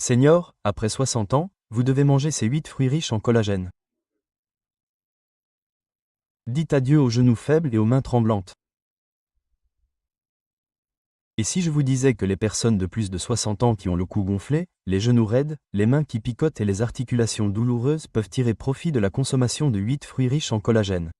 Senior, après 60 ans, vous devez manger ces 8 fruits riches en collagène. Dites adieu aux genoux faibles et aux mains tremblantes. Et si je vous disais que les personnes de plus de 60 ans qui ont le cou gonflé, les genoux raides, les mains qui picotent et les articulations douloureuses peuvent tirer profit de la consommation de 8 fruits riches en collagène?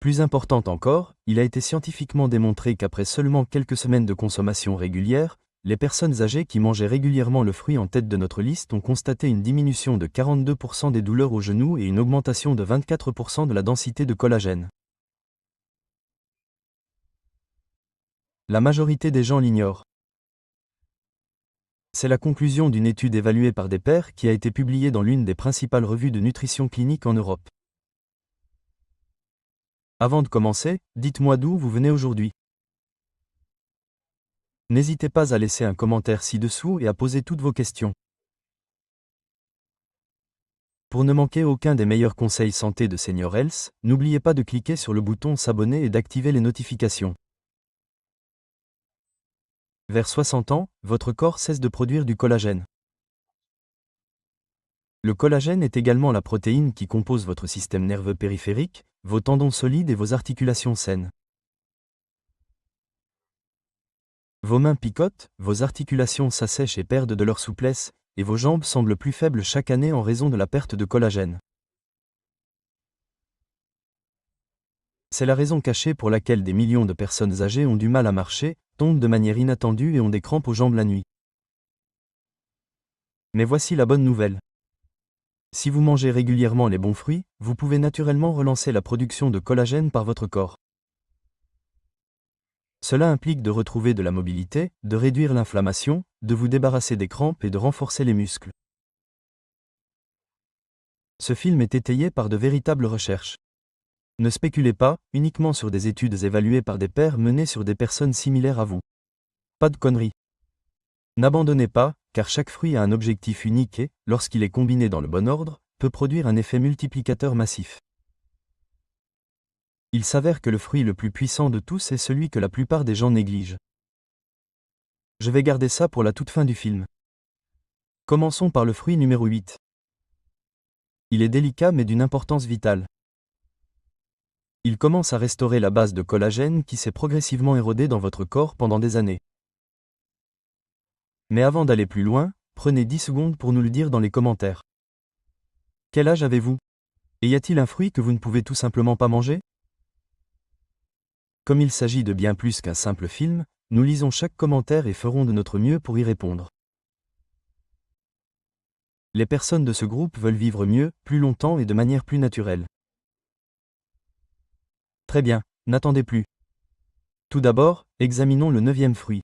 Plus importante encore, il a été scientifiquement démontré qu'après seulement quelques semaines de consommation régulière, les personnes âgées qui mangeaient régulièrement le fruit en tête de notre liste ont constaté une diminution de 42% des douleurs aux genoux et une augmentation de 24% de la densité de collagène. La majorité des gens l'ignorent. C'est la conclusion d'une étude évaluée par des pairs qui a été publiée dans l'une des principales revues de nutrition clinique en Europe. Avant de commencer, dites-moi d'où vous venez aujourd'hui. N'hésitez pas à laisser un commentaire ci-dessous et à poser toutes vos questions. Pour ne manquer aucun des meilleurs conseils santé de Senior Health, n'oubliez pas de cliquer sur le bouton s'abonner et d'activer les notifications. Vers 60 ans, votre corps cesse de produire du collagène. Le collagène est également la protéine qui compose votre système nerveux périphérique, vos tendons solides et vos articulations saines. Vos mains picotent, vos articulations s'assèchent et perdent de leur souplesse, et vos jambes semblent plus faibles chaque année en raison de la perte de collagène. C'est la raison cachée pour laquelle des millions de personnes âgées ont du mal à marcher, tombent de manière inattendue et ont des crampes aux jambes la nuit. Mais voici la bonne nouvelle. Si vous mangez régulièrement les bons fruits, vous pouvez naturellement relancer la production de collagène par votre corps. Cela implique de retrouver de la mobilité, de réduire l'inflammation, de vous débarrasser des crampes et de renforcer les muscles. Ce film est étayé par de véritables recherches. Ne spéculez pas uniquement sur des études évaluées par des pairs menées sur des personnes similaires à vous. Pas de conneries. N'abandonnez pas, car chaque fruit a un objectif unique et, lorsqu'il est combiné dans le bon ordre, peut produire un effet multiplicateur massif. Il s'avère que le fruit le plus puissant de tous est celui que la plupart des gens négligent. Je vais garder ça pour la toute fin du film. Commençons par le fruit numéro 8. Il est délicat mais d'une importance vitale. Il commence à restaurer la base de collagène qui s'est progressivement érodée dans votre corps pendant des années. Mais avant d'aller plus loin, prenez 10 secondes pour nous le dire dans les commentaires. Quel âge avez-vous? Et y a-t-il un fruit que vous ne pouvez tout simplement pas manger? Comme il s'agit de bien plus qu'un simple film, nous lisons chaque commentaire et ferons de notre mieux pour y répondre. Les personnes de ce groupe veulent vivre mieux, plus longtemps et de manière plus naturelle. Très bien, n'attendez plus. Tout d'abord, examinons le 9e fruit.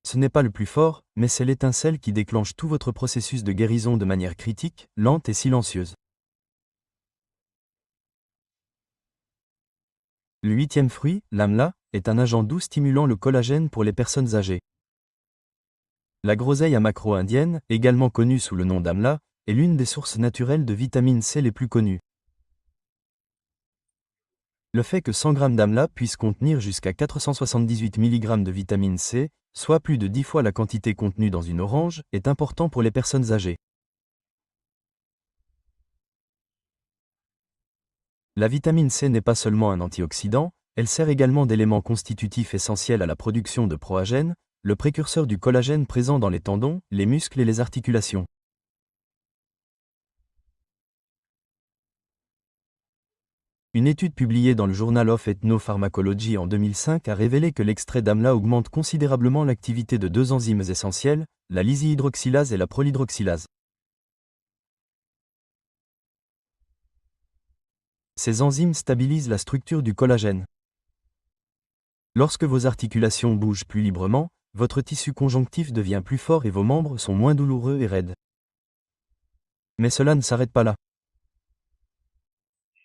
Ce n'est pas le plus fort, mais c'est l'étincelle qui déclenche tout votre processus de guérison de manière critique, lente et silencieuse. Le 8e fruit, l'amla, est un agent doux stimulant le collagène pour les personnes âgées. La groseille amacro-indienne, également connue sous le nom d'amla, est l'une des sources naturelles de vitamine C les plus connues. Le fait que 100 g d'amla puisse contenir jusqu'à 478 mg de vitamine C, soit plus de 10 fois la quantité contenue dans une orange, est important pour les personnes âgées. La vitamine C n'est pas seulement un antioxydant, elle sert également d'élément constitutif essentiel à la production de proagène, le précurseur du collagène présent dans les tendons, les muscles et les articulations. Une étude publiée dans le Journal of Ethnopharmacology en 2005 a révélé que l'extrait d'amla augmente considérablement l'activité de 2 enzymes essentielles, la lysihydroxylase et la prolydroxylase. Ces enzymes stabilisent la structure du collagène. Lorsque vos articulations bougent plus librement, votre tissu conjonctif devient plus fort et vos membres sont moins douloureux et raides. Mais cela ne s'arrête pas là.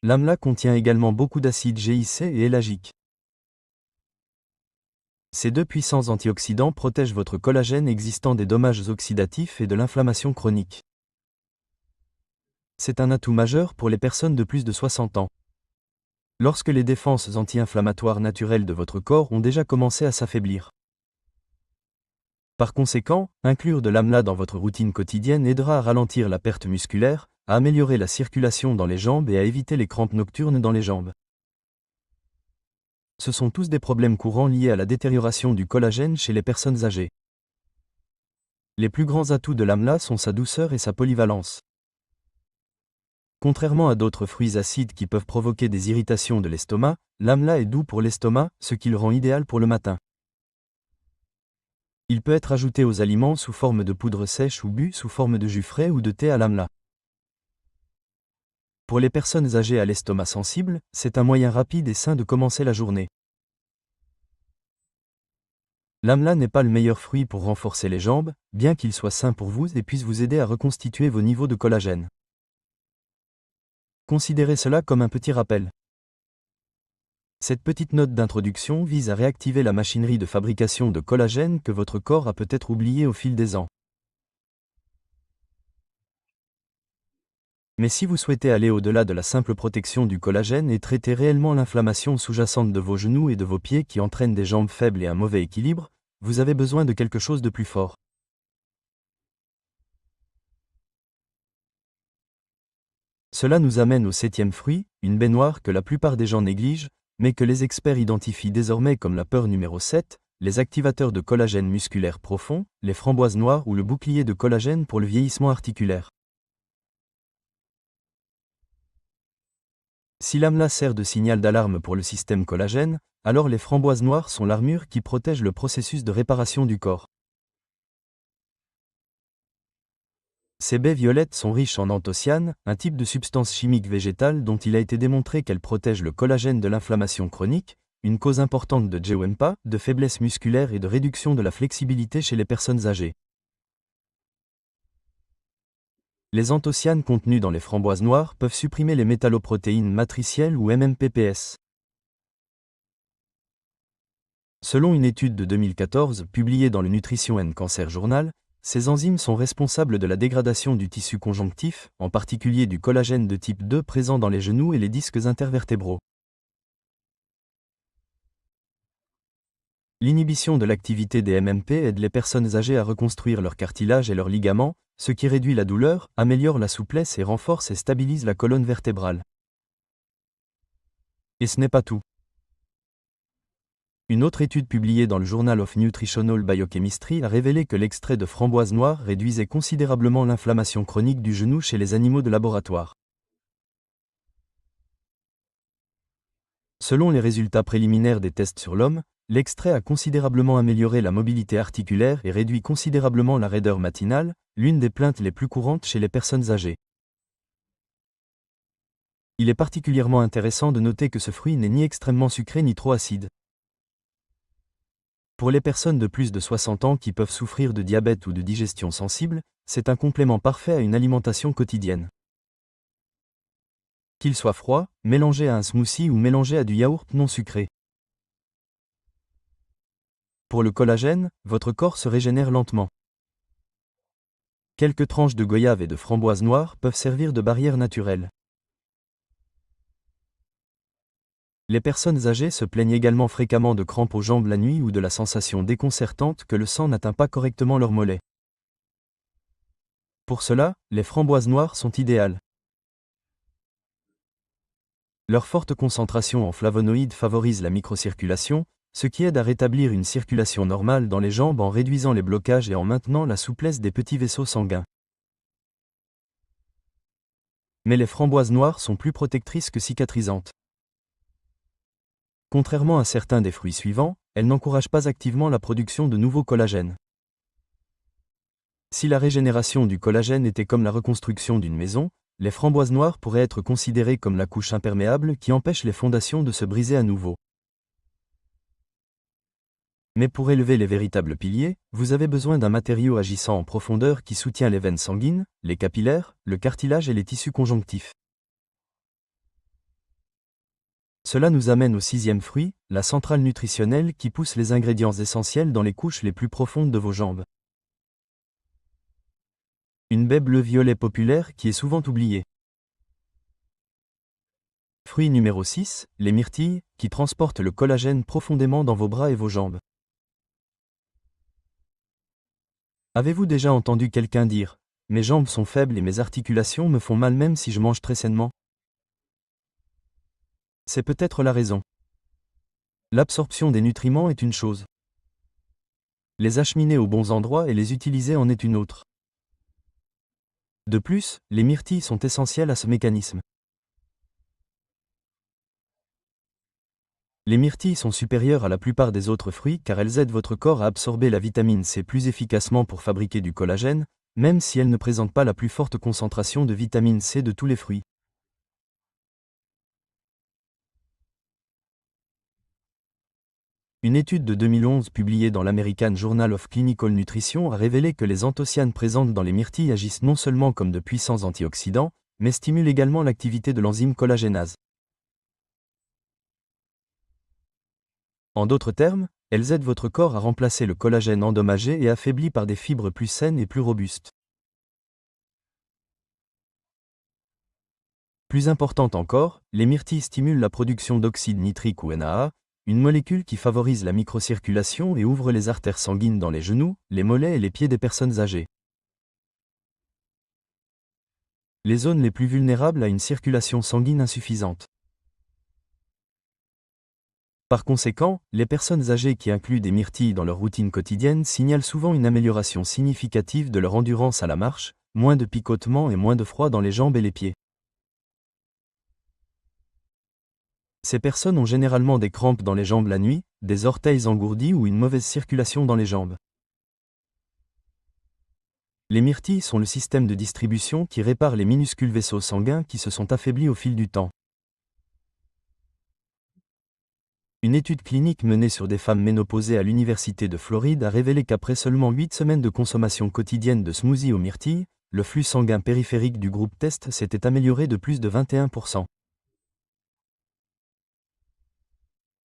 L'amla contient également beaucoup d'acide GIC et élagique. Ces 2 puissants antioxydants protègent votre collagène existant des dommages oxydatifs et de l'inflammation chronique. C'est un atout majeur pour les personnes de plus de 60 ans. Lorsque les défenses anti-inflammatoires naturelles de votre corps ont déjà commencé à s'affaiblir. Par conséquent, inclure de l'amla dans votre routine quotidienne aidera à ralentir la perte musculaire, à améliorer la circulation dans les jambes et à éviter les crampes nocturnes dans les jambes. Ce sont tous des problèmes courants liés à la détérioration du collagène chez les personnes âgées. Les plus grands atouts de l'amla sont sa douceur et sa polyvalence. Contrairement à d'autres fruits acides qui peuvent provoquer des irritations de l'estomac, l'amla est doux pour l'estomac, ce qui le rend idéal pour le matin. Il peut être ajouté aux aliments sous forme de poudre sèche ou bu sous forme de jus frais ou de thé à l'amla. Pour les personnes âgées à l'estomac sensible, c'est un moyen rapide et sain de commencer la journée. L'amla n'est pas le meilleur fruit pour renforcer les jambes, bien qu'il soit sain pour vous et puisse vous aider à reconstituer vos niveaux de collagène. Considérez cela comme un petit rappel. Cette petite note d'introduction vise à réactiver la machinerie de fabrication de collagène que votre corps a peut-être oubliée au fil des ans. Mais si vous souhaitez aller au-delà de la simple protection du collagène et traiter réellement l'inflammation sous-jacente de vos genoux et de vos pieds qui entraîne des jambes faibles et un mauvais équilibre, vous avez besoin de quelque chose de plus fort. Cela nous amène au 7e fruit, une baignoire que la plupart des gens négligent, mais que les experts identifient désormais comme la peur numéro 7, les activateurs de collagène musculaire profond, les framboises noires ou le bouclier de collagène pour le vieillissement articulaire. Si l'amla sert de signal d'alarme pour le système collagène, alors les framboises noires sont l'armure qui protège le processus de réparation du corps. Ces baies violettes sont riches en anthocyanes, un type de substance chimique végétale dont il a été démontré qu'elle protège le collagène de l'inflammation chronique, une cause importante de GWMPA, de faiblesse musculaire et de réduction de la flexibilité chez les personnes âgées. Les anthocyanes contenus dans les framboises noires peuvent supprimer les métalloprotéines matricielles ou MMPPS. Selon une étude de 2014 publiée dans le Nutrition and Cancer Journal, ces enzymes sont responsables de la dégradation du tissu conjonctif, en particulier du collagène de type 2 présent dans les genoux et les disques intervertébraux. L'inhibition de l'activité des MMP aide les personnes âgées à reconstruire leur cartilage et leurs ligaments, ce qui réduit la douleur, améliore la souplesse et renforce et stabilise la colonne vertébrale. Et ce n'est pas tout. Une autre étude publiée dans le Journal of Nutritional Biochemistry a révélé que l'extrait de framboise noire réduisait considérablement l'inflammation chronique du genou chez les animaux de laboratoire. Selon les résultats préliminaires des tests sur l'homme, l'extrait a considérablement amélioré la mobilité articulaire et réduit considérablement la raideur matinale, l'une des plaintes les plus courantes chez les personnes âgées. Il est particulièrement intéressant de noter que ce fruit n'est ni extrêmement sucré ni trop acide. Pour les personnes de plus de 60 ans qui peuvent souffrir de diabète ou de digestion sensible, c'est un complément parfait à une alimentation quotidienne. Qu'il soit froid, mélangé à un smoothie ou mélangé à du yaourt non sucré. Pour le collagène, votre corps se régénère lentement. Quelques tranches de goyave et de framboise noire peuvent servir de barrière naturelle. Les personnes âgées se plaignent également fréquemment de crampes aux jambes la nuit ou de la sensation déconcertante que le sang n'atteint pas correctement leurs mollets. Pour cela, les framboises noires sont idéales. Leur forte concentration en flavonoïdes favorise la microcirculation, ce qui aide à rétablir une circulation normale dans les jambes en réduisant les blocages et en maintenant la souplesse des petits vaisseaux sanguins. Mais les framboises noires sont plus protectrices que cicatrisantes. Contrairement à certains des fruits suivants, elles n'encouragent pas activement la production de nouveaux collagènes. Si la régénération du collagène était comme la reconstruction d'une maison, les framboises noires pourraient être considérées comme la couche imperméable qui empêche les fondations de se briser à nouveau. Mais pour élever les véritables piliers, vous avez besoin d'un matériau agissant en profondeur qui soutient les veines sanguines, les capillaires, le cartilage et les tissus conjonctifs. Cela nous amène au 6e fruit, la centrale nutritionnelle qui pousse les ingrédients essentiels dans les couches les plus profondes de vos jambes. Une baie bleu-violet populaire qui est souvent oubliée. Fruit numéro 6, les myrtilles, qui transportent le collagène profondément dans vos bras et vos jambes. Avez-vous déjà entendu quelqu'un dire « Mes jambes sont faibles et mes articulations me font mal même si je mange très sainement ». C'est peut-être la raison. L'absorption des nutriments est une chose. Les acheminer aux bons endroits et les utiliser en est une autre. De plus, les myrtilles sont essentielles à ce mécanisme. Les myrtilles sont supérieures à la plupart des autres fruits car elles aident votre corps à absorber la vitamine C plus efficacement pour fabriquer du collagène, même si elles ne présentent pas la plus forte concentration de vitamine C de tous les fruits. Une étude de 2011 publiée dans l'American Journal of Clinical Nutrition a révélé que les anthocyanes présentes dans les myrtilles agissent non seulement comme de puissants antioxydants, mais stimulent également l'activité de l'enzyme collagénase. En d'autres termes, elles aident votre corps à remplacer le collagène endommagé et affaibli par des fibres plus saines et plus robustes. Plus importante encore, les myrtilles stimulent la production d'oxyde nitrique ou NaA, une molécule qui favorise la microcirculation et ouvre les artères sanguines dans les genoux, les mollets et les pieds des personnes âgées. Les zones les plus vulnérables à une circulation sanguine insuffisante. Par conséquent, les personnes âgées qui incluent des myrtilles dans leur routine quotidienne signalent souvent une amélioration significative de leur endurance à la marche, moins de picotements et moins de froid dans les jambes et les pieds. Ces personnes ont généralement des crampes dans les jambes la nuit, des orteils engourdis ou une mauvaise circulation dans les jambes. Les myrtilles sont le système de distribution qui répare les minuscules vaisseaux sanguins qui se sont affaiblis au fil du temps. Une étude clinique menée sur des femmes ménopausées à l'Université de Floride a révélé qu'après seulement 8 semaines de consommation quotidienne de smoothies aux myrtilles, le flux sanguin périphérique du groupe test s'était amélioré de plus de 21%.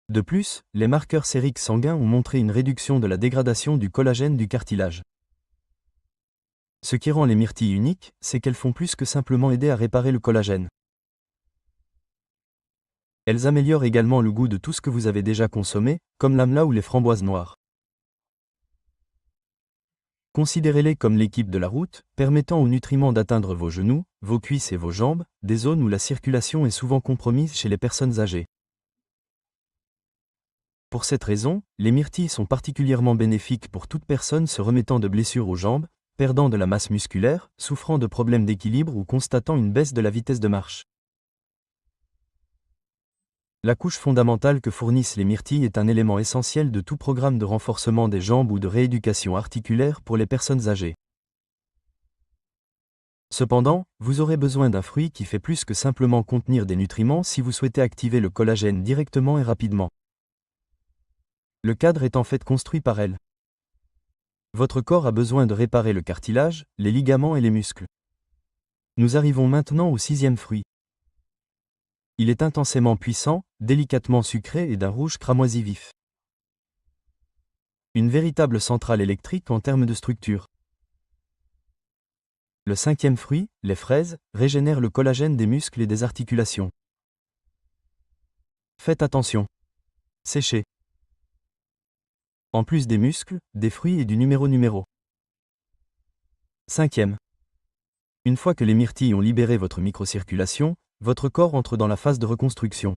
De plus, les marqueurs sériques sanguins ont montré une réduction de la dégradation du collagène du cartilage. Ce qui rend les myrtilles uniques, c'est qu'elles font plus que simplement aider à réparer le collagène. Elles améliorent également le goût de tout ce que vous avez déjà consommé, comme l'amla ou les framboises noires. Considérez-les comme l'équipe de la route, permettant aux nutriments d'atteindre vos genoux, vos cuisses et vos jambes, des zones où la circulation est souvent compromise chez les personnes âgées. Pour cette raison, les myrtilles sont particulièrement bénéfiques pour toute personne se remettant de blessures aux jambes, perdant de la masse musculaire, souffrant de problèmes d'équilibre ou constatant une baisse de la vitesse de marche. La couche fondamentale que fournissent les myrtilles est un élément essentiel de tout programme de renforcement des jambes ou de rééducation articulaire pour les personnes âgées. Cependant, vous aurez besoin d'un fruit qui fait plus que simplement contenir des nutriments si vous souhaitez activer le collagène directement et rapidement. Le cadre est en fait construit par elle. Votre corps a besoin de réparer le cartilage, les ligaments et les muscles. Nous arrivons maintenant au 6e fruit. Il est intensément puissant, délicatement sucré et d'un rouge cramoisi vif. Une véritable centrale électrique en termes de structure. Le 5e fruit, les fraises, régénèrent le collagène des muscles et des articulations. Faites attention. Séchez. En plus des muscles, des fruits et du numéro. 5e. Une fois que les myrtilles ont libéré votre microcirculation, votre corps entre dans la phase de reconstruction.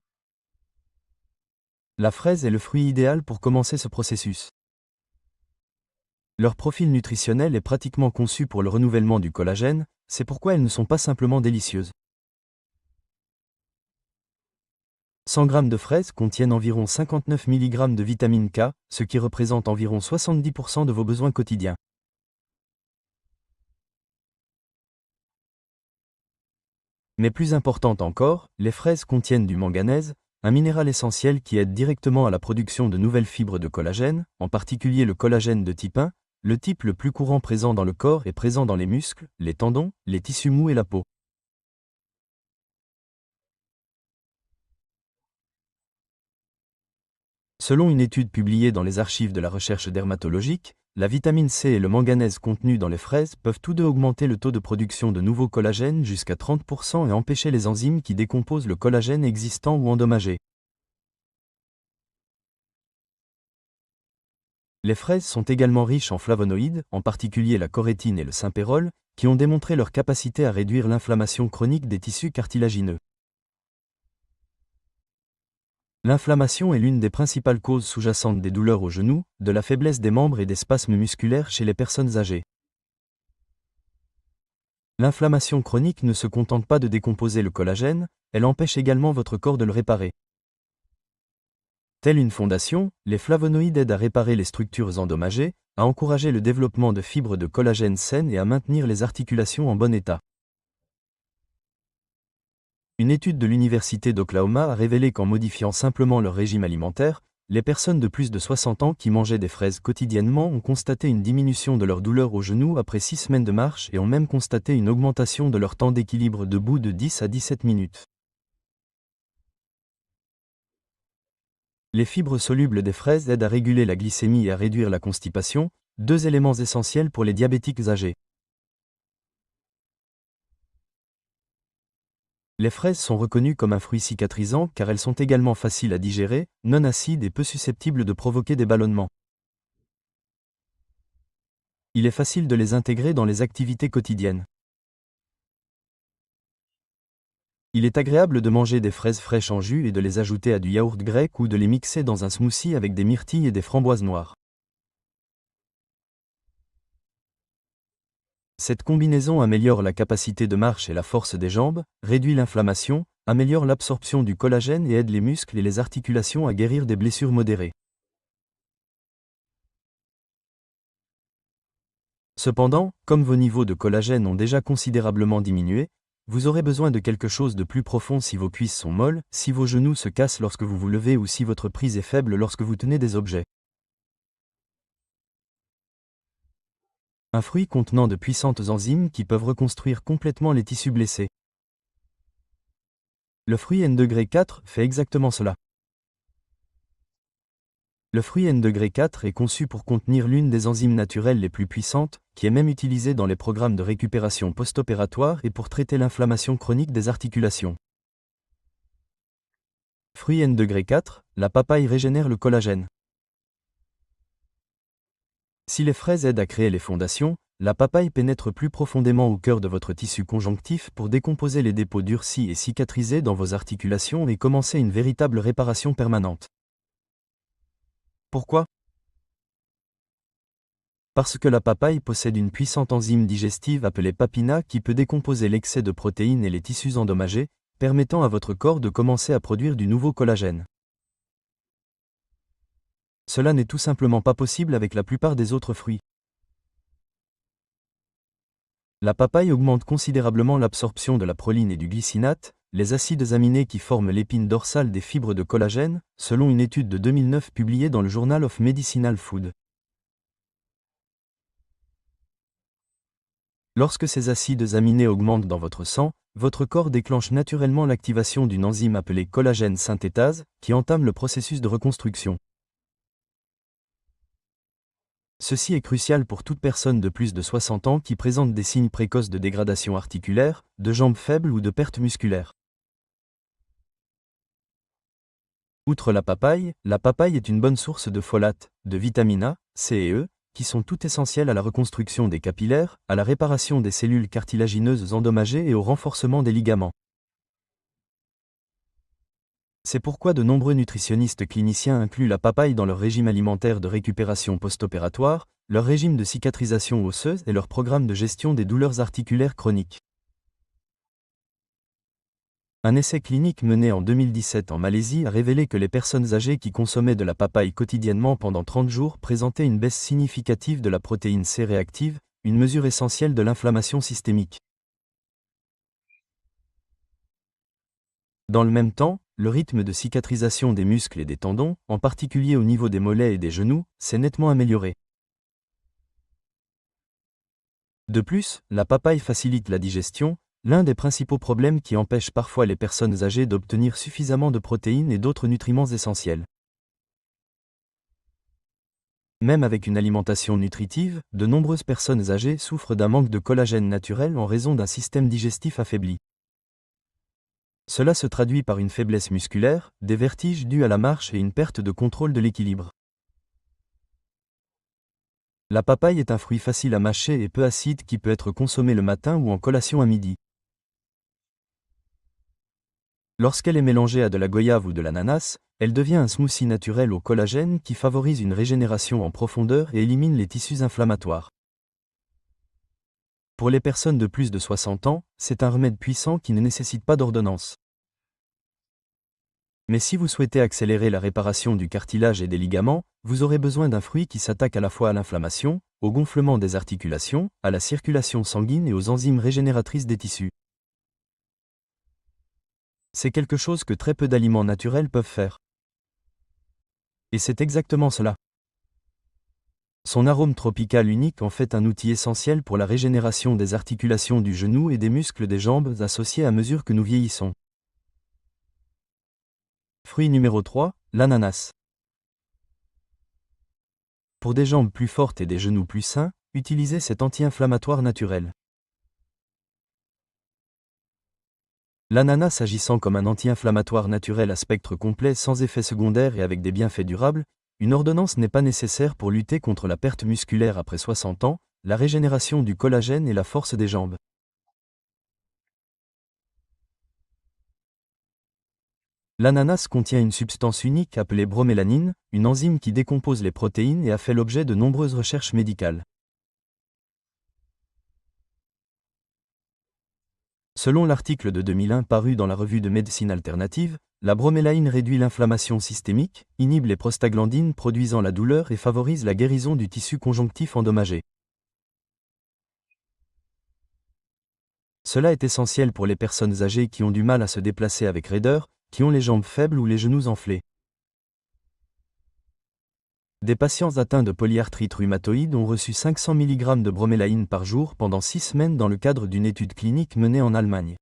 La fraise est le fruit idéal pour commencer ce processus. Leur profil nutritionnel est pratiquement conçu pour le renouvellement du collagène, c'est pourquoi elles ne sont pas simplement délicieuses. 100 g de fraises contiennent environ 59 mg de vitamine K, ce qui représente environ 70% de vos besoins quotidiens. Mais plus importante encore, les fraises contiennent du manganèse, un minéral essentiel qui aide directement à la production de nouvelles fibres de collagène, en particulier le collagène de type 1, le type le plus courant présent dans le corps et présent dans les muscles, les tendons, les tissus mous et la peau. Selon une étude publiée dans les archives de la recherche dermatologique, la vitamine C et le manganèse contenus dans les fraises peuvent tous deux augmenter le taux de production de nouveau collagène jusqu'à 30% et empêcher les enzymes qui décomposent le collagène existant ou endommagé. Les fraises sont également riches en flavonoïdes, en particulier la chorétine et le sympérol, qui ont démontré leur capacité à réduire l'inflammation chronique des tissus cartilagineux. L'inflammation est l'une des principales causes sous-jacentes des douleurs aux genoux, de la faiblesse des membres et des spasmes musculaires chez les personnes âgées. L'inflammation chronique ne se contente pas de décomposer le collagène, elle empêche également votre corps de le réparer. Telle une fondation, les flavonoïdes aident à réparer les structures endommagées, à encourager le développement de fibres de collagène saines et à maintenir les articulations en bon état. Une étude de l'Université d'Oklahoma a révélé qu'en modifiant simplement leur régime alimentaire, les personnes de plus de 60 ans qui mangeaient des fraises quotidiennement ont constaté une diminution de leur douleur aux genoux après 6 semaines de marche et ont même constaté une augmentation de leur temps d'équilibre debout de 10 à 17 minutes. Les fibres solubles des fraises aident à réguler la glycémie et à réduire la constipation, deux éléments essentiels pour les diabétiques âgés. Les fraises sont reconnues comme un fruit cicatrisant car elles sont également faciles à digérer, non acides et peu susceptibles de provoquer des ballonnements. Il est facile de les intégrer dans les activités quotidiennes. Il est agréable de manger des fraises fraîches en jus et de les ajouter à du yaourt grec ou de les mixer dans un smoothie avec des myrtilles et des framboises noires. Cette combinaison améliore la capacité de marche et la force des jambes, réduit l'inflammation, améliore l'absorption du collagène et aide les muscles et les articulations à guérir des blessures modérées. Cependant, comme vos niveaux de collagène ont déjà considérablement diminué, vous aurez besoin de quelque chose de plus profond si vos cuisses sont molles, si vos genoux se cassent lorsque vous vous levez ou si votre prise est faible lorsque vous tenez des objets. Un fruit contenant de puissantes enzymes qui peuvent reconstruire complètement les tissus blessés. Le fruit N4 fait exactement cela. Le fruit N4 est conçu pour contenir l'une des enzymes naturelles les plus puissantes, qui est même utilisée dans les programmes de récupération post-opératoire et pour traiter l'inflammation chronique des articulations. Fruit N4, la papaye régénère le collagène. Si les fraises aident à créer les fondations, la papaye pénètre plus profondément au cœur de votre tissu conjonctif pour décomposer les dépôts durcis et cicatrisés dans vos articulations et commencer une véritable réparation permanente. Pourquoi ? Parce que la papaye possède une puissante enzyme digestive appelée papina qui peut décomposer l'excès de protéines et les tissus endommagés, permettant à votre corps de commencer à produire du nouveau collagène. Cela n'est tout simplement pas possible avec la plupart des autres fruits. La papaye augmente considérablement l'absorption de la proline et du glycinate, les acides aminés qui forment l'épine dorsale des fibres de collagène, selon une étude de 2009 publiée dans le Journal of Medicinal Food. Lorsque ces acides aminés augmentent dans votre sang, votre corps déclenche naturellement l'activation d'une enzyme appelée collagène synthétase, qui entame le processus de reconstruction. Ceci est crucial pour toute personne de plus de 60 ans qui présente des signes précoces de dégradation articulaire, de jambes faibles ou de perte musculaire. Outre la papaye est une bonne source de folate, de vitamine A, C et E, qui sont toutes essentielles à la reconstruction des capillaires, à la réparation des cellules cartilagineuses endommagées et au renforcement des ligaments. C'est pourquoi de nombreux nutritionnistes cliniciens incluent la papaye dans leur régime alimentaire de récupération post-opératoire, leur régime de cicatrisation osseuse et leur programme de gestion des douleurs articulaires chroniques. Un essai clinique mené en 2017 en Malaisie a révélé que les personnes âgées qui consommaient de la papaye quotidiennement pendant 30 jours présentaient une baisse significative de la protéine C réactive, une mesure essentielle de l'inflammation systémique. Dans le même temps, le rythme de cicatrisation des muscles et des tendons, en particulier au niveau des mollets et des genoux, s'est nettement amélioré. De plus, la papaye facilite la digestion, l'un des principaux problèmes qui empêche parfois les personnes âgées d'obtenir suffisamment de protéines et d'autres nutriments essentiels. Même avec une alimentation nutritive, de nombreuses personnes âgées souffrent d'un manque de collagène naturel en raison d'un système digestif affaibli. Cela se traduit par une faiblesse musculaire, des vertiges dus à la marche et une perte de contrôle de l'équilibre. La papaye est un fruit facile à mâcher et peu acide qui peut être consommé le matin ou en collation à midi. Lorsqu'elle est mélangée à de la goyave ou de l'ananas, elle devient un smoothie naturel au collagène qui favorise une régénération en profondeur et élimine les tissus inflammatoires. Pour les personnes de plus de 60 ans, c'est un remède puissant qui ne nécessite pas d'ordonnance. Mais si vous souhaitez accélérer la réparation du cartilage et des ligaments, vous aurez besoin d'un fruit qui s'attaque à la fois à l'inflammation, au gonflement des articulations, à la circulation sanguine et aux enzymes régénératrices des tissus. C'est quelque chose que très peu d'aliments naturels peuvent faire. Et c'est exactement cela. Son arôme tropical unique en fait un outil essentiel pour la régénération des articulations du genou et des muscles des jambes associés à mesure que nous vieillissons. Fruit numéro 3, l'ananas. Pour des jambes plus fortes et des genoux plus sains, utilisez cet anti-inflammatoire naturel. L'ananas agissant comme un anti-inflammatoire naturel à spectre complet sans effet secondaire et avec des bienfaits durables, une ordonnance n'est pas nécessaire pour lutter contre la perte musculaire après 60 ans, la régénération du collagène et la force des jambes. L'ananas contient une substance unique appelée bromélanine, une enzyme qui décompose les protéines et a fait l'objet de nombreuses recherches médicales. Selon l'article de 2001 paru dans la revue de médecine alternative, la bromélaïne réduit l'inflammation systémique, inhibe les prostaglandines produisant la douleur et favorise la guérison du tissu conjonctif endommagé. Cela est essentiel pour les personnes âgées qui ont du mal à se déplacer avec raideur, qui ont les jambes faibles ou les genoux enflés. Des patients atteints de polyarthrite rhumatoïde ont reçu 500 mg de bromélaïne par jour pendant 6 semaines dans le cadre d'une étude clinique menée en Allemagne.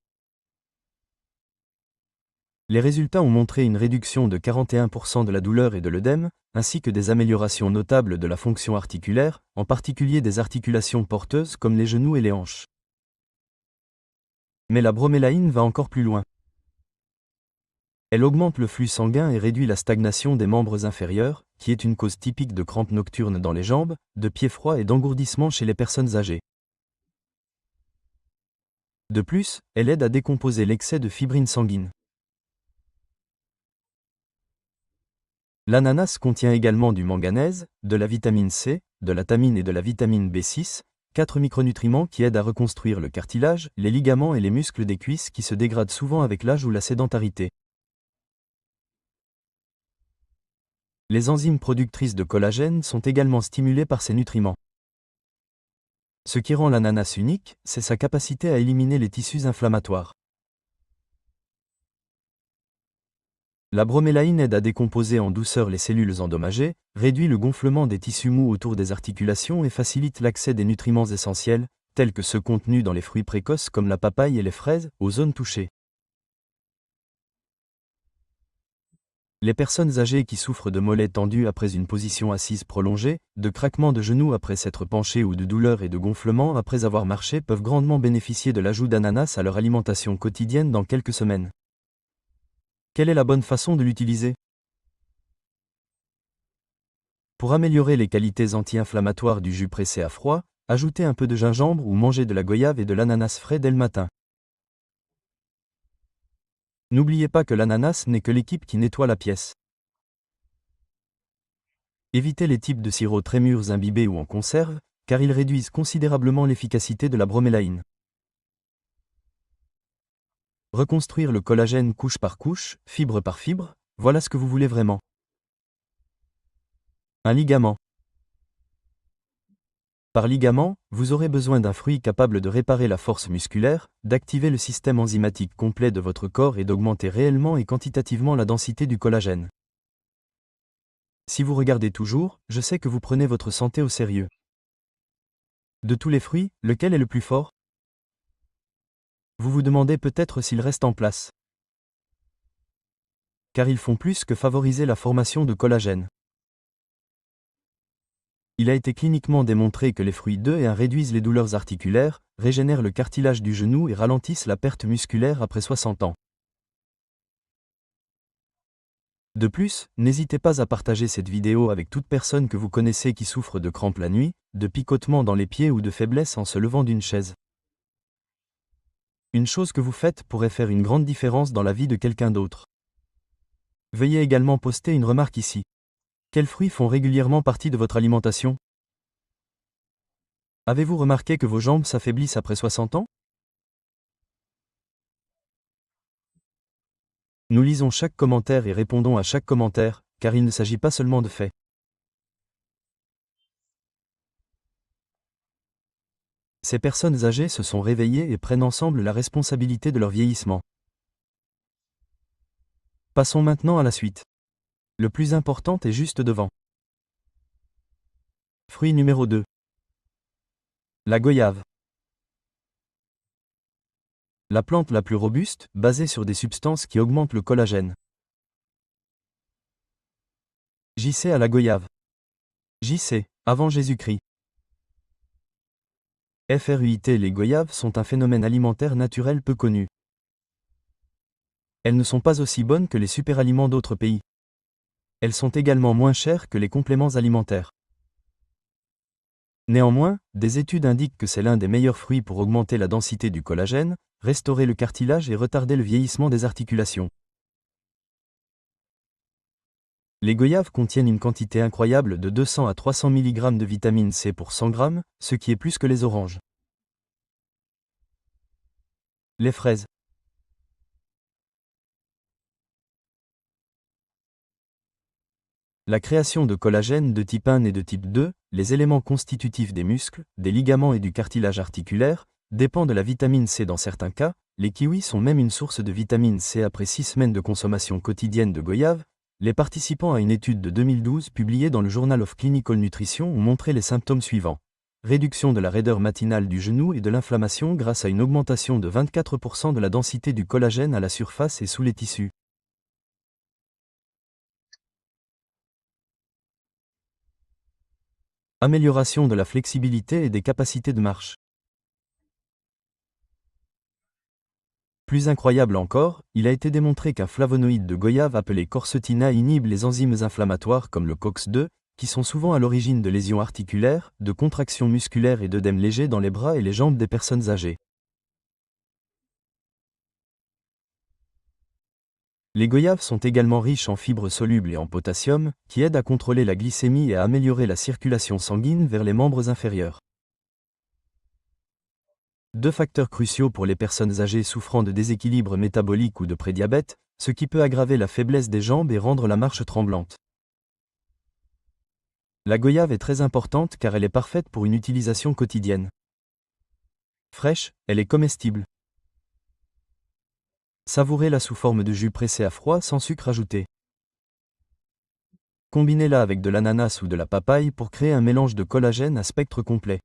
Les résultats ont montré une réduction de 41% de la douleur et de l'œdème, ainsi que des améliorations notables de la fonction articulaire, en particulier des articulations porteuses comme les genoux et les hanches. Mais la bromélaïne va encore plus loin. Elle augmente le flux sanguin et réduit la stagnation des membres inférieurs, qui est une cause typique de crampes nocturnes dans les jambes, de pieds froids et d'engourdissement chez les personnes âgées. De plus, elle aide à décomposer l'excès de fibrine sanguine. L'ananas contient également du manganèse, de la vitamine C, de la thamine et de la vitamine B6, 4 micronutriments qui aident à reconstruire le cartilage, les ligaments et les muscles des cuisses qui se dégradent souvent avec l'âge ou la sédentarité. Les enzymes productrices de collagène sont également stimulées par ces nutriments. Ce qui rend l'ananas unique, c'est sa capacité à éliminer les tissus inflammatoires. La bromélaïne aide à décomposer en douceur les cellules endommagées, réduit le gonflement des tissus mous autour des articulations et facilite l'accès des nutriments essentiels, tels que ceux contenus dans les fruits précoces comme la papaye et les fraises, aux zones touchées. Les personnes âgées qui souffrent de mollets tendus après une position assise prolongée, de craquements de genoux après s'être penchées ou de douleurs et de gonflements après avoir marché peuvent grandement bénéficier de l'ajout d'ananas à leur alimentation quotidienne dans quelques semaines. Quelle est la bonne façon de l'utiliser? Pour améliorer les qualités anti-inflammatoires du jus pressé à froid, ajoutez un peu de gingembre ou mangez de la goyave et de l'ananas frais dès le matin. N'oubliez pas que l'ananas n'est que l'équipe qui nettoie la pièce. Évitez les types de sirops très mûrs imbibés ou en conserve, car ils réduisent considérablement l'efficacité de la bromélaïne. Reconstruire le collagène couche par couche, fibre par fibre, voilà ce que vous voulez vraiment. Un ligament. Par ligament, vous aurez besoin d'un fruit capable de réparer la force musculaire, d'activer le système enzymatique complet de votre corps et d'augmenter réellement et quantitativement la densité du collagène. Si vous regardez toujours, je sais que vous prenez votre santé au sérieux. De tous les fruits, lequel est le plus fort? Vous vous demandez peut-être s'ils restent en place. Car ils font plus que favoriser la formation de collagène. Il a été cliniquement démontré que les fruits 2 et 1 réduisent les douleurs articulaires, régénèrent le cartilage du genou et ralentissent la perte musculaire après 60 ans. De plus, n'hésitez pas à partager cette vidéo avec toute personne que vous connaissez qui souffre de crampes la nuit, de picotements dans les pieds ou de faiblesse en se levant d'une chaise. Une chose que vous faites pourrait faire une grande différence dans la vie de quelqu'un d'autre. Veuillez également poster une remarque ici. Quels fruits font régulièrement partie de votre alimentation? Avez-vous remarqué que vos jambes s'affaiblissent après 60 ans? Nous lisons chaque commentaire et répondons à chaque commentaire, car il ne s'agit pas seulement de faits. Ces personnes âgées se sont réveillées et prennent ensemble la responsabilité de leur vieillissement. Passons maintenant à la suite. Le plus important est juste devant. Fruit numéro 2. La goyave. La plante la plus robuste, basée sur des substances qui augmentent le collagène. JC à la goyave. JC, avant Jésus-Christ. FRUIT. Les goyaves sont un phénomène alimentaire naturel peu connu. Elles ne sont pas aussi bonnes que les superaliments d'autres pays. Elles sont également moins chères que les compléments alimentaires. Néanmoins, des études indiquent que c'est l'un des meilleurs fruits pour augmenter la densité du collagène, restaurer le cartilage et retarder le vieillissement des articulations. Les goyaves contiennent une quantité incroyable de 200 à 300 mg de vitamine C pour 100 g, ce qui est plus que les oranges. Les fraises. La création de collagène de type 1 et de type 2, les éléments constitutifs des muscles, des ligaments et du cartilage articulaire, dépend de la vitamine C dans certains cas. Les kiwis sont même une source de vitamine C après 6 semaines de consommation quotidienne de goyave. Les participants à une étude de 2012 publiée dans le Journal of Clinical Nutrition ont montré les symptômes suivants. Réduction de la raideur matinale du genou et de l'inflammation grâce à une augmentation de 24% de la densité du collagène à la surface et sous les tissus. Amélioration de la flexibilité et des capacités de marche. Plus incroyable encore, il a été démontré qu'un flavonoïde de goyave appelé quercetina inhibe les enzymes inflammatoires comme le COX-2, qui sont souvent à l'origine de lésions articulaires, de contractions musculaires et d'œdèmes légers dans les bras et les jambes des personnes âgées. Les goyaves sont également riches en fibres solubles et en potassium, qui aident à contrôler la glycémie et à améliorer la circulation sanguine vers les membres inférieurs. Deux facteurs cruciaux pour les personnes âgées souffrant de déséquilibre métabolique ou de prédiabète, ce qui peut aggraver la faiblesse des jambes et rendre la marche tremblante. La goyave est très importante car elle est parfaite pour une utilisation quotidienne. Fraîche, elle est comestible. Savourez-la sous forme de jus pressé à froid sans sucre ajouté. Combinez-la avec de l'ananas ou de la papaye pour créer un mélange de collagène à spectre complet.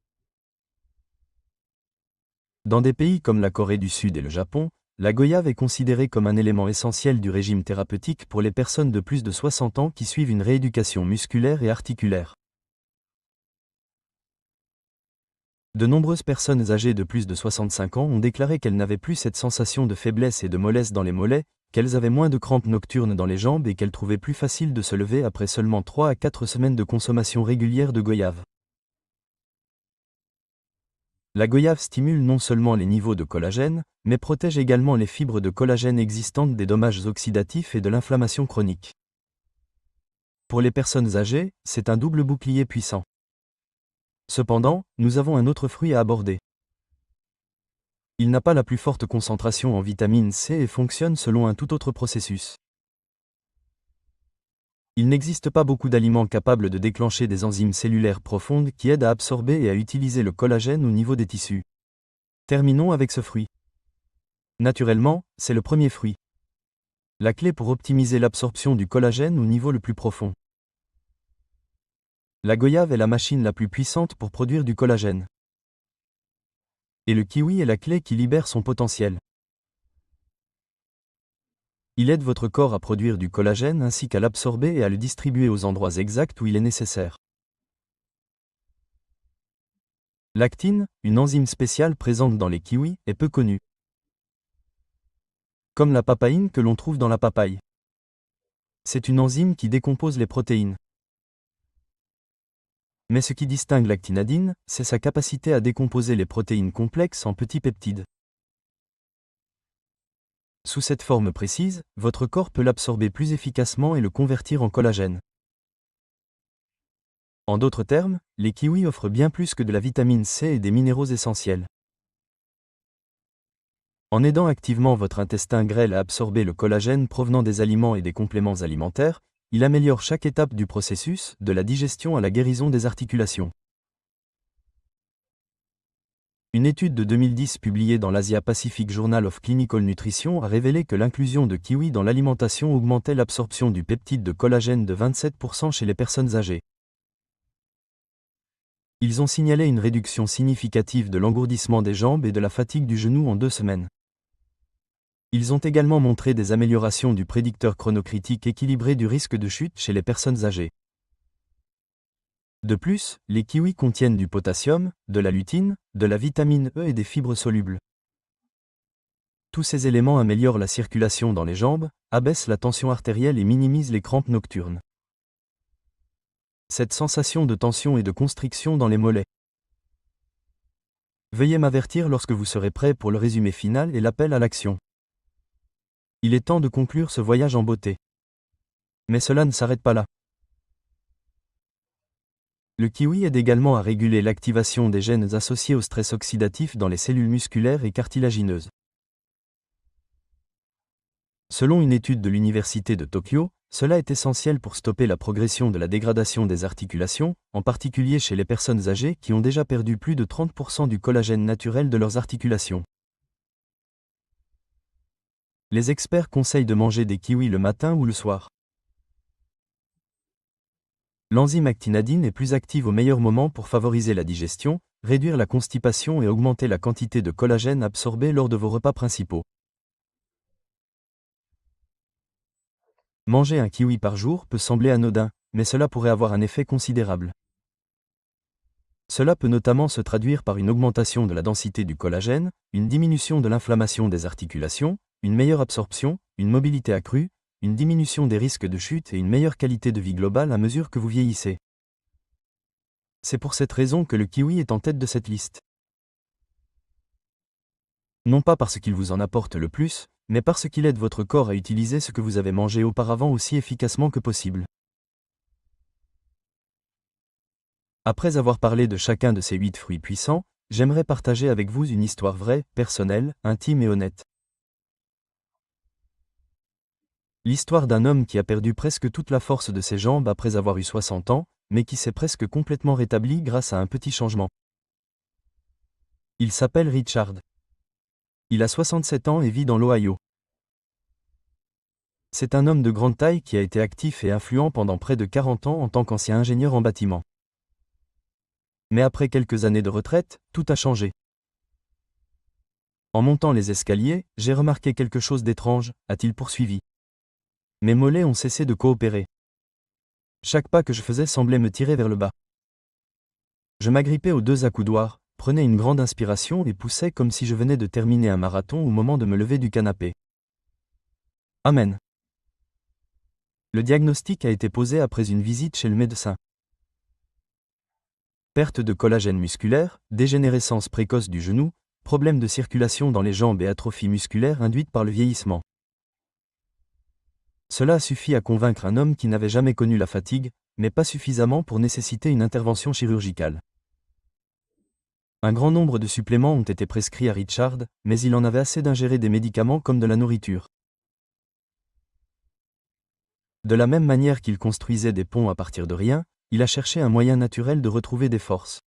Dans des pays comme la Corée du Sud et le Japon, la goyave est considérée comme un élément essentiel du régime thérapeutique pour les personnes de plus de 60 ans qui suivent une rééducation musculaire et articulaire. De nombreuses personnes âgées de plus de 65 ans ont déclaré qu'elles n'avaient plus cette sensation de faiblesse et de mollesse dans les mollets, qu'elles avaient moins de crampes nocturnes dans les jambes et qu'elles trouvaient plus facile de se lever après seulement 3 à 4 semaines de consommation régulière de goyave. La goyave stimule non seulement les niveaux de collagène, mais protège également les fibres de collagène existantes des dommages oxydatifs et de l'inflammation chronique. Pour les personnes âgées, c'est un double bouclier puissant. Cependant, nous avons un autre fruit à aborder. Il n'a pas la plus forte concentration en vitamine C et fonctionne selon un tout autre processus. Il n'existe pas beaucoup d'aliments capables de déclencher des enzymes cellulaires profondes qui aident à absorber et à utiliser le collagène au niveau des tissus. Terminons avec ce fruit. Naturellement, c'est le premier fruit. La clé pour optimiser l'absorption du collagène au niveau le plus profond. La goyave est la machine la plus puissante pour produire du collagène. Et le kiwi est la clé qui libère son potentiel. Il aide votre corps à produire du collagène ainsi qu'à l'absorber et à le distribuer aux endroits exacts où il est nécessaire. L'actine, une enzyme spéciale présente dans les kiwis, est peu connue. Comme la papaïne que l'on trouve dans la papaye. C'est une enzyme qui décompose les protéines. Mais ce qui distingue l'actinadine, c'est sa capacité à décomposer les protéines complexes en petits peptides. Sous cette forme précise, votre corps peut l'absorber plus efficacement et le convertir en collagène. En d'autres termes, les kiwis offrent bien plus que de la vitamine C et des minéraux essentiels. En aidant activement votre intestin grêle à absorber le collagène provenant des aliments et des compléments alimentaires, il améliore chaque étape du processus, de la digestion à la guérison des articulations. Une étude de 2010 publiée dans l'Asia Pacific Journal of Clinical Nutrition a révélé que l'inclusion de kiwis dans l'alimentation augmentait l'absorption du peptide de collagène de 27% chez les personnes âgées. Ils ont signalé une réduction significative de l'engourdissement des jambes et de la fatigue du genou en 2 semaines. Ils ont également montré des améliorations du prédicteur chronocritique équilibré du risque de chute chez les personnes âgées. De plus, les kiwis contiennent du potassium, de la lutine, de la vitamine E et des fibres solubles. Tous ces éléments améliorent la circulation dans les jambes, abaissent la tension artérielle et minimisent les crampes nocturnes. Cette sensation de tension et de constriction dans les mollets. Veuillez m'avertir lorsque vous serez prêt pour le résumé final et l'appel à l'action. Il est temps de conclure ce voyage en beauté. Mais cela ne s'arrête pas là. Le kiwi aide également à réguler l'activation des gènes associés au stress oxydatif dans les cellules musculaires et cartilagineuses. Selon une étude de l'Université de Tokyo, cela est essentiel pour stopper la progression de la dégradation des articulations, en particulier chez les personnes âgées qui ont déjà perdu plus de 30% du collagène naturel de leurs articulations. Les experts conseillent de manger des kiwis le matin ou le soir. L'enzyme actinadine est plus active au meilleur moment pour favoriser la digestion, réduire la constipation et augmenter la quantité de collagène absorbée lors de vos repas principaux. Manger un kiwi par jour peut sembler anodin, mais cela pourrait avoir un effet considérable. Cela peut notamment se traduire par une augmentation de la densité du collagène, une diminution de l'inflammation des articulations, une meilleure absorption, une mobilité accrue, une diminution des risques de chute et une meilleure qualité de vie globale à mesure que vous vieillissez. C'est pour cette raison que le kiwi est en tête de cette liste. Non pas parce qu'il vous en apporte le plus, mais parce qu'il aide votre corps à utiliser ce que vous avez mangé auparavant aussi efficacement que possible. Après avoir parlé de chacun de ces 8 fruits puissants, j'aimerais partager avec vous une histoire vraie, personnelle, intime et honnête. L'histoire d'un homme qui a perdu presque toute la force de ses jambes après avoir eu 60 ans, mais qui s'est presque complètement rétabli grâce à un petit changement. Il s'appelle Richard. Il a 67 ans et vit dans l'Ohio. C'est un homme de grande taille qui a été actif et influent pendant près de 40 ans en tant qu'ancien ingénieur en bâtiment. Mais après quelques années de retraite, tout a changé. En montant les escaliers, j'ai remarqué quelque chose d'étrange, a-t-il poursuivi. Mes mollets ont cessé de coopérer. Chaque pas que je faisais semblait me tirer vers le bas. Je m'agrippais aux 2 accoudoirs, prenais une grande inspiration et poussais comme si je venais de terminer un marathon au moment de me lever du canapé. Amen. Le diagnostic a été posé après une visite chez le médecin. Perte de collagène musculaire, dégénérescence précoce du genou, problème de circulation dans les jambes et atrophie musculaire induite par le vieillissement. Cela a suffi à convaincre un homme qui n'avait jamais connu la fatigue, mais pas suffisamment pour nécessiter une intervention chirurgicale. Un grand nombre de suppléments ont été prescrits à Richard, mais il en avait assez d'ingérer des médicaments comme de la nourriture. De la même manière qu'il construisait des ponts à partir de rien, il a cherché un moyen naturel de retrouver des forces.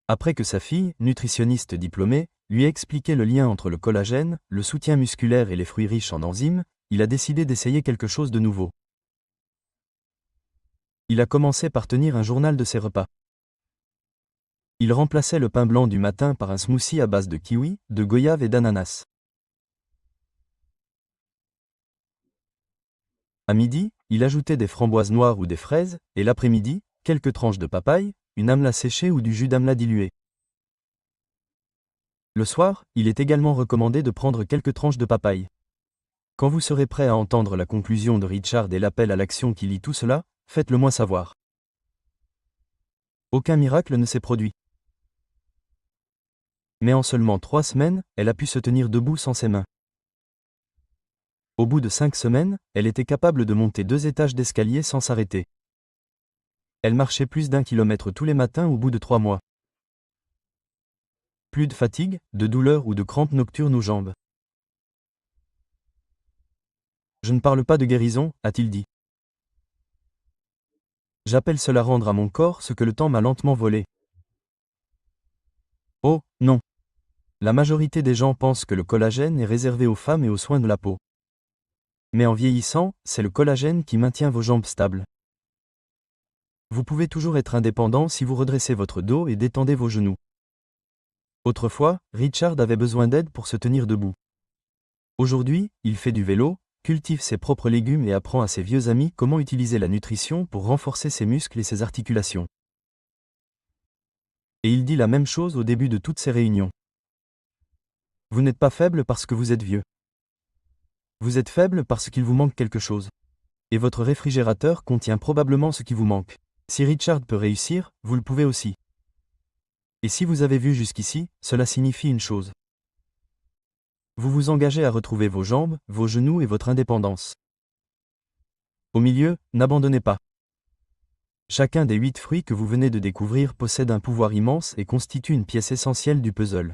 Après que sa fille, nutritionniste diplômée, lui a expliqué le lien entre le collagène, le soutien musculaire et les fruits riches en enzymes, il a décidé d'essayer quelque chose de nouveau. Il a commencé par tenir un journal de ses repas. Il remplaçait le pain blanc du matin par un smoothie à base de kiwi, de goyave et d'ananas. À midi, il ajoutait des framboises noires ou des fraises, et l'après-midi, quelques tranches de papaye, une amla séchée ou du jus d'amla dilué. Le soir, il est également recommandé de prendre quelques tranches de papaye. Quand vous serez prêt à entendre la conclusion de Richard et l'appel à l'action qui lie tout cela, faites-le moi savoir. Aucun miracle ne s'est produit. Mais en seulement 3 semaines, elle a pu se tenir debout sans ses mains. Au bout de 5 semaines, elle était capable de monter 2 étages d'escalier sans s'arrêter. Elle marchait plus d'1 kilomètre tous les matins au bout de 3 mois. Plus de fatigue, de douleur ou de crampes nocturnes aux jambes. Je ne parle pas de guérison, a-t-il dit. J'appelle cela rendre à mon corps ce que le temps m'a lentement volé. Oh, non. La majorité des gens pensent que le collagène est réservé aux femmes et aux soins de la peau. Mais en vieillissant, c'est le collagène qui maintient vos jambes stables. Vous pouvez toujours être indépendant si vous redressez votre dos et détendez vos genoux. Autrefois, Richard avait besoin d'aide pour se tenir debout. Aujourd'hui, il fait du vélo, cultive ses propres légumes et apprend à ses vieux amis comment utiliser la nutrition pour renforcer ses muscles et ses articulations. Et il dit la même chose au début de toutes ses réunions. Vous n'êtes pas faible parce que vous êtes vieux. Vous êtes faible parce qu'il vous manque quelque chose. Et votre réfrigérateur contient probablement ce qui vous manque. Si Richard peut réussir, vous le pouvez aussi. Et si vous avez vu jusqu'ici, cela signifie une chose. Vous vous engagez à retrouver vos jambes, vos genoux et votre indépendance. Au milieu, n'abandonnez pas. Chacun des 8 fruits que vous venez de découvrir possède un pouvoir immense et constitue une pièce essentielle du puzzle.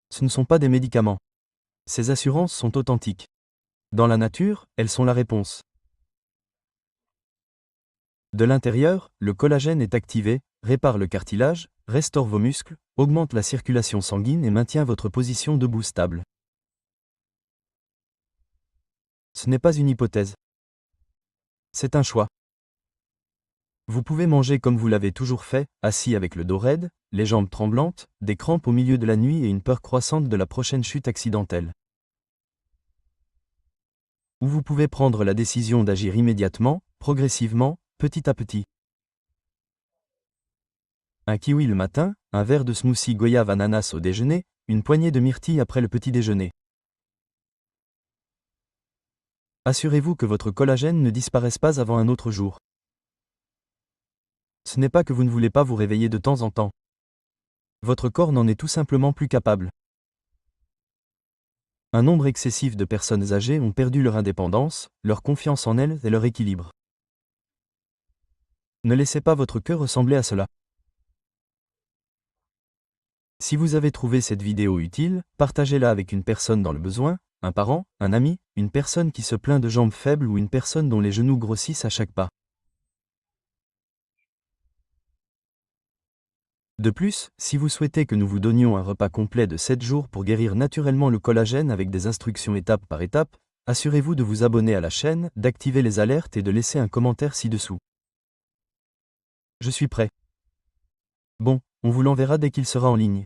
Ce ne sont pas des médicaments. Ces assurances sont authentiques. Dans la nature, elles sont la réponse. De l'intérieur, le collagène est activé, répare le cartilage, restaure vos muscles, augmente la circulation sanguine et maintient votre position debout stable. Ce n'est pas une hypothèse. C'est un choix. Vous pouvez manger comme vous l'avez toujours fait, assis avec le dos raide, les jambes tremblantes, des crampes au milieu de la nuit et une peur croissante de la prochaine chute accidentelle. Ou vous pouvez prendre la décision d'agir immédiatement, progressivement, petit à petit. Un kiwi le matin, un verre de smoothie goyave ananas au déjeuner, une poignée de myrtilles après le petit déjeuner. Assurez-vous que votre collagène ne disparaisse pas avant un autre jour. Ce n'est pas que vous ne voulez pas vous réveiller de temps en temps. Votre corps n'en est tout simplement plus capable. Un nombre excessif de personnes âgées ont perdu leur indépendance, leur confiance en elles et leur équilibre. Ne laissez pas votre cœur ressembler à cela. Si vous avez trouvé cette vidéo utile, partagez-la avec une personne dans le besoin, un parent, un ami, une personne qui se plaint de jambes faibles ou une personne dont les genoux grossissent à chaque pas. De plus, si vous souhaitez que nous vous donnions un repas complet de 7 jours pour guérir naturellement le collagène avec des instructions étape par étape, assurez-vous de vous abonner à la chaîne, d'activer les alertes et de laisser un commentaire ci-dessous. Je suis prêt. Bon, on vous l'enverra dès qu'il sera en ligne.